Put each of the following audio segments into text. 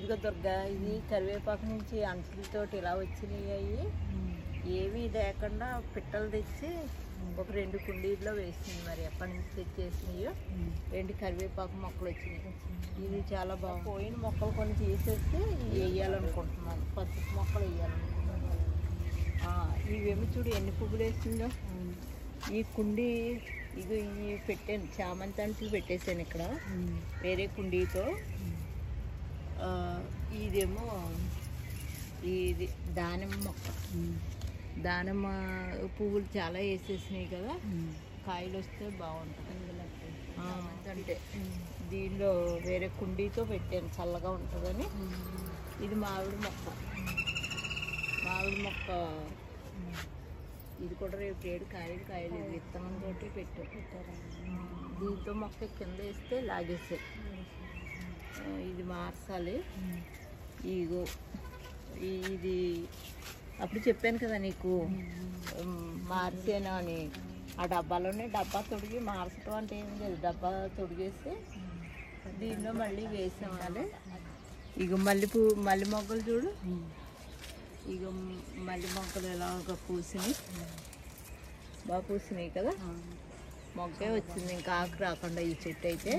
ఇదిగో దుర్గా, ఇది కరివేపాకు నుంచి అంచులతోటి ఇలా వచ్చినాయి. అవి ఏమీ లేకుండా పిట్టలు తెచ్చి ఒక 2 కుండీల్లో వేసింది. మరి ఎప్పటి నుంచి తెచ్చేసినాయో 2 కరివేపాకు మొక్కలు వచ్చినాయి. ఇది చాలా బాగా పోయిన మొక్కలు కొన్ని తీసేస్తే ఇవి వేయాలనుకుంటున్నాను. పసుపు మొక్కలు వేయాలనుకుంటున్నాను. ఇవేమి చూడు ఎన్ని పువ్వులు వేసిందో. ఈ కుండీ ఇది పెట్టాను, చామంతి అంటూ పెట్టేశాను ఇక్కడ వేరే కుండీతో. ఇదేమో ఇది దానిమ్మ మొక్క. దానిమ్మ పువ్వులు చాలా వేసేసినాయి కదా, కాయలు వస్తే బాగుంటుంది అంటే దీనిలో వేరే కుండీతో పెట్టాను, చల్లగా ఉంటుందని. ఇది మామిడి మొక్క. మామిడి మొక్క ఇది కూడా రేపు 7 కాయలు విత్తనంతో పెట్టారు. దీంతో మొక్క కింద వేస్తే లాగేసాయి. ఇది మార్చాలి. ఇగో ఇది అప్పుడు చెప్పాను కదా నీకు మార్చాను అని. ఆ డబ్బాలోనే డబ్బా తొడిగి మార్చడం అంటే ఏం లేదు, డబ్బా తొడిగేసి దీనిలో మళ్ళీ వేసాలి. ఇక మల్లె మొగ్గలు చూడు, ఇక మల్లె మొగ్గలు ఎలాగ పూసినాయి, బాగా పూసినాయి కదా. మొగ్గే వచ్చింది, ఇంకా ఆకు రాకుండా ఈ చెట్టు అయితే.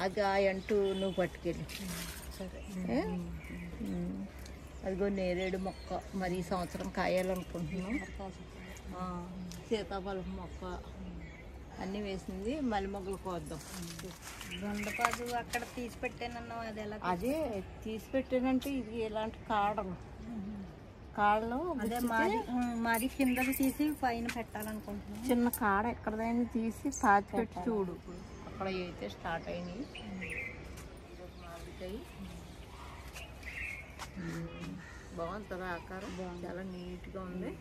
అది అంటూ నువ్వు పట్టుకెళ్ళి సరే. అదిగో నేరేడు మొక్క, మరి ఈ సంవత్సరం కాయాలనుకుంటున్నాం. సీతాఫలం మొక్క అన్నీ వేసింది. మల్లె మొగ్గలు కోద్దాం. దొండపాదు అక్కడ తీసి పెట్టానన్నావు, అది ఎలా? అదే తీసి పెట్టానంటే ఇది ఇలాంటి కాడలు అదే మాది కిందకి తీసి పైన పెట్టాలనుకుంటున్నాను. చిన్న కాడ ఎక్కడైనా తీసి పాతి పెట్టి చూడు. అక్కడ అయితే స్టార్ట్ అయినాయి. మామిడికాయ బాగుంటుంది, ఆకారం చాలా నీట్గా ఉంది,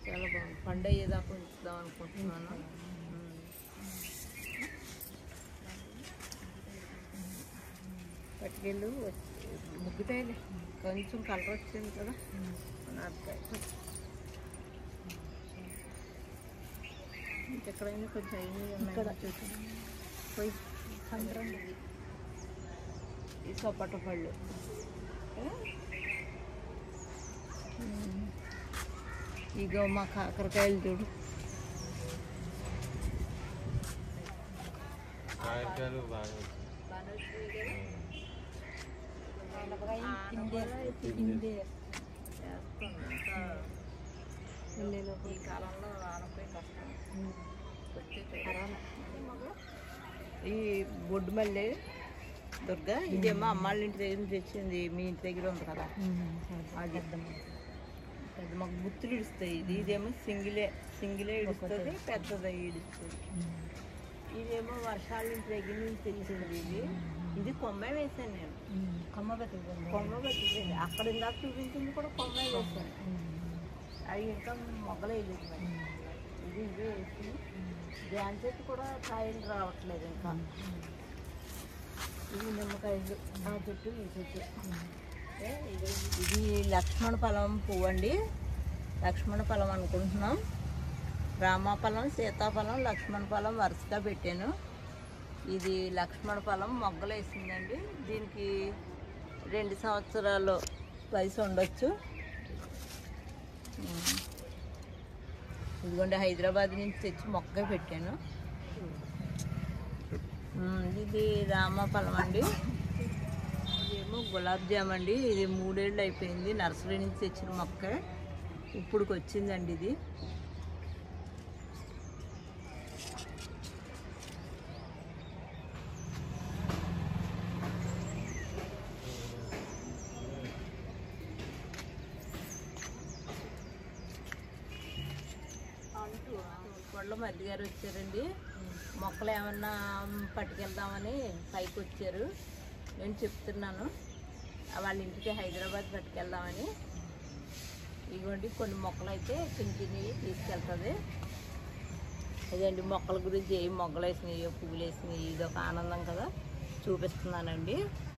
చాలా బాగుంది. పండు అయ్యేదాకా ఉంచుదాం అనుకుంటున్నాను. పట్టుకెళ్ళు ముగ్గుతాయిలే, కొంచెం కలర్ వచ్చింది కదా. ఇంకెక్కడైనా కొంచెం అయినాయి పోయి ఈ సపోట పళ్ళు. ఇగో మా కాకరకాయలు చూడు, ఈ కాలంలో రానపోయి కష్టం. ఈ బొడ్డు మల్లె దుర్గా, ఇదేమో అమ్మాళ్ళ ఇంటి దగ్గర నుంచి తెచ్చింది. మీ ఇంటి దగ్గర ఉంది కదా, అది పెద్ద మాకు గుర్తులు ఇడుస్తాయి. ఇదేమో సింగిలే ఇడుస్తుంది, పెద్దది ఇడుస్తుంది. ఇదేమో వర్షాల ఇంటి దగ్గర నుంచి తెచ్చింది. ఇది కొమ్మ వేసాను నేను, కొమ్మ బతికింది. అక్కడ ఇందాక చూపించింది కూడా కొమ్మ వేసాను. అవి ఇంకా మొగ్గలేదు. ఇది వేసి జాన్ చెట్టు కూడా కాయలు రావట్లేదు ఇంకా. ఇది నిమ్మకాయలు, ఆ చెట్టు ఈ చెట్టు. ఇది లక్ష్మణ ఫలం పువ్వు అండి, లక్ష్మణ ఫలం అనుకుంటున్నాం. రామఫలం, సీతాఫలం, లక్ష్మణ ఫలం వరుసగా పెట్టాను. ఇది లక్ష్మణ ఫలం మొగ్గలు వేసిందండి. దీనికి 2 సంవత్సరాలు వయసు ఉండొచ్చు. ఇదిగోండి హైదరాబాద్ నుంచి తెచ్చి మొక్క పెట్టాను. ఇది రామఫలం అండి. ఇదేమో గులాబ్ జామ్ అండి. ఇది 3 ఏళ్ళు అయిపోయింది, నర్సరీ నుంచి తెచ్చిన మొక్క ఇప్పుడుకి వచ్చిందండి. ఇది కొండలో మధ్య గారు వచ్చారండి. మొక్కలు ఏమన్నా పట్టుకెళ్దామని పైకి వచ్చారు. నేను చెప్తున్నాను వాళ్ళ ఇంటికి హైదరాబాద్ పట్టుకెళ్దామని. ఇదిగోండి కొన్ని మొక్కలు అయితే పింఛని తీసుకెళ్తుంది. ఇదండి మొక్కల గురించి, ఏ మొగ్గలు వేసినాయో పువ్వులు వేసినాయి, ఇది ఒక ఆనందం కదా, చూపిస్తున్నానండి.